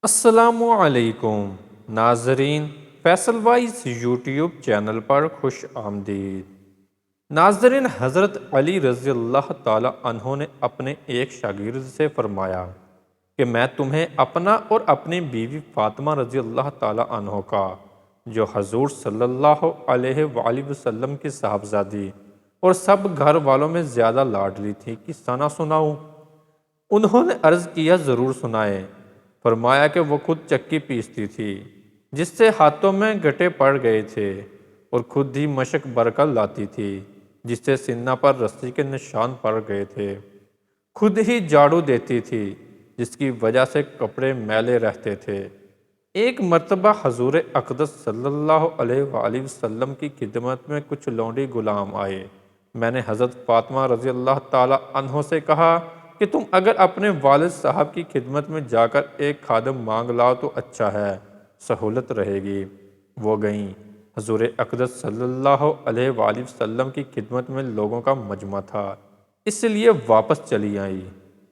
السلام ناظرین، Faisal wise YouTube channel پر خوش آمدید۔ ناظرین، حضرت علی رضی اللہ تعالی عنہ نے اپنے ایک شاگرد سے فرمایا کہ میں تمہیں اپنا اور اپنی بیوی فاطمہ رضی اللہ تعالی عنہ کا، جو حضور صلی اللہ علیہ وآلہ وسلم کی صاحبزادی اور سب گھر والوں میں زیادہ لاڈلی تھی، قصہ نہ سناؤں؟ انہوں نے عرض کیا، ضرور سنائے۔ فرمایا کہ وہ خود چکی پیستی تھی جس سے ہاتھوں میں گٹے پڑ گئے تھے، اور خود ہی مشک بھر کر لاتی تھی جس سے سینہ پر رسی کے نشان پڑ گئے تھے، خود ہی جھاڑو دیتی تھی جس کی وجہ سے کپڑے میلے رہتے تھے۔ ایک مرتبہ حضور اقدس صلی اللہ علیہ وآلہ وسلم کی خدمت میں کچھ لونڈی غلام آئے۔ میں نے حضرت فاطمہ رضی اللہ تعالی عنہ سے کہا کہ تم اگر اپنے والد صاحب کی خدمت میں جا کر ایک خادم مانگ لاؤ تو اچھا ہے، سہولت رہے گی۔ وہ گئیں۔ حضور اقدس صلی اللہ علیہ وآلہ وسلم کی خدمت میں لوگوں کا مجمع تھا، اس لیے واپس چلی آئیں۔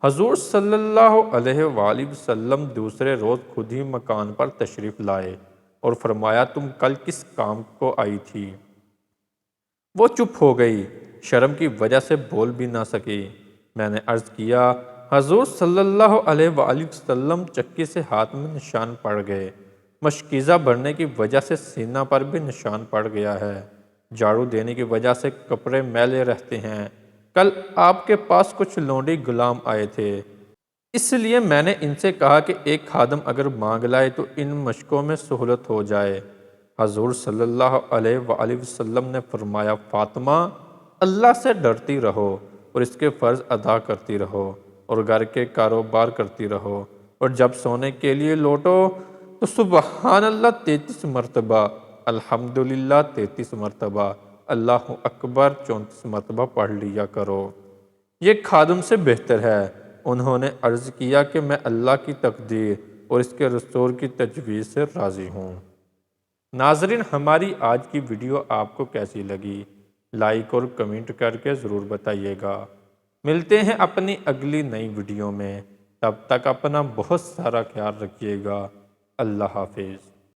حضور صلی اللہ علیہ وآلہ وسلم دوسرے روز خود ہی مکان پر تشریف لائے اور فرمایا، تم کل کس کام کو آئی تھی؟ وہ چپ ہو گئی، شرم کی وجہ سے بول بھی نہ سکی۔ میں نے عرض کیا، حضور صلی اللہ علیہ وآلہ وسلم چکی سے ہاتھ میں نشان پڑ گئے، مشکیزہ بھرنے کی وجہ سے سینہ پر بھی نشان پڑ گیا ہے، جھاڑو دینے کی وجہ سے کپڑے میلے رہتے ہیں۔ کل آپ کے پاس کچھ لونڈی غلام آئے تھے، اس لیے میں نے ان سے کہا کہ ایک خادم اگر مانگ لائے تو ان مشکوں میں سہولت ہو جائے۔ حضور صلی اللہ علیہ وآلہ وسلم نے فرمایا، فاطمہ، اللہ سے ڈرتی رہو اور اس کے فرض ادا کرتی رہو، اور گھر کے کاروبار کرتی رہو، اور جب سونے کے لیے لوٹو تو سبحان اللہ 33 مرتبہ، الحمدللہ 33 مرتبہ، اللہ اکبر 34 مرتبہ پڑھ لیا کرو۔ یہ خادم سے بہتر ہے۔ انہوں نے عرض کیا کہ میں اللہ کی تقدیر اور اس کے رسول کی تجویز سے راضی ہوں۔ ناظرین، ہماری آج کی ویڈیو آپ کو کیسی لگی؟ لائک اور کمنٹ کر کے ضرور بتائیے گا۔ ملتے ہیں اپنی اگلی نئی ویڈیو میں، تب تک اپنا بہت سارا خیال رکھیے گا۔ اللہ حافظ۔